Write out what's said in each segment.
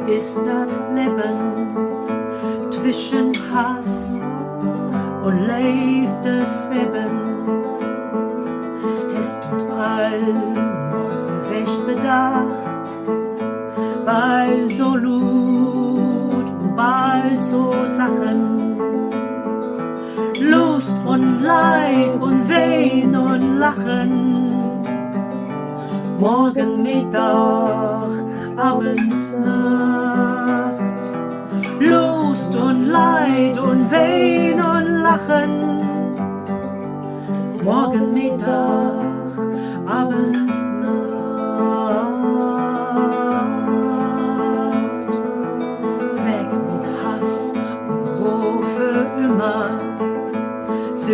ist das Leben zwischen Hass und Leevde sweben. Es tut allmal recht bedacht, bald so Lut und bald so Sachen. Lust und Leid und Wehen und Lachen. Morgen, Mittag, Abend, Nacht. Lust und Leid und Wehen und Lachen. Morgen, Mittag, Abend, Nacht. Weg mit Hass und Groll für immer. So,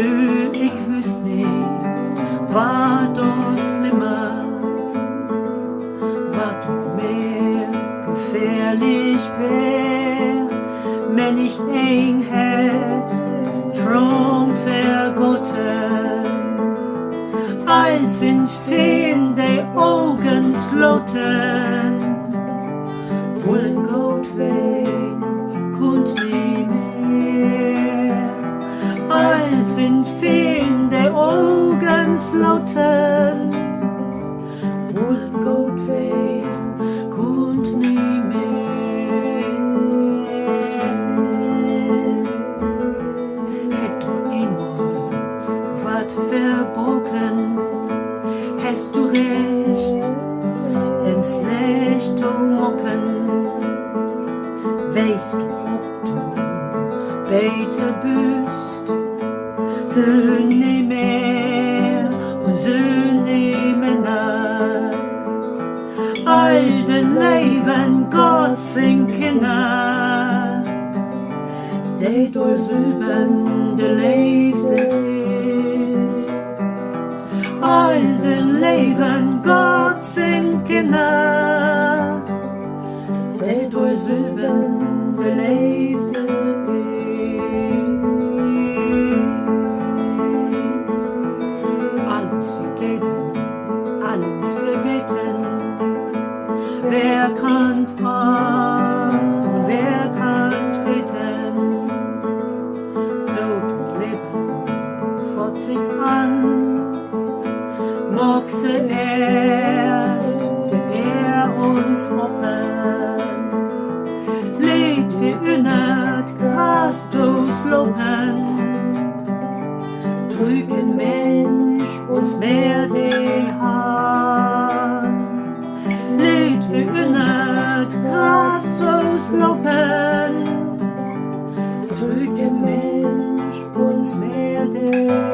ich wüsste nicht, war das schlimmer, was mir gefährlich wär, wenn ich eng hätt, Traum vergotten, als sind fin de Augen sloten, wollen Gott wein, kunt nie mehr. Als in fin de Augen sloten, wollen Gott wehen, kunt nie mehr. Hätt du einmal wat verbogen, hast du recht, im Schlecht zu mocken. Weißt du, ob du beter bist, Söhne mehr und Söhne Männer, alte Leben, Gott sind Kinder, die durchsüben der Leevde ist. Alte Leben, Gott sind Kinder, die durchsüben der Leevde ist. Wer kann an und wer kann treten? Tod und Leben fort sich an, mag sie erst, der uns hoffen. Lied wie unnert Christus loben, drücken Mensch uns mehr die Hand. Lied wie unnert Christus loben, drücken Mensch uns mehr die Hand.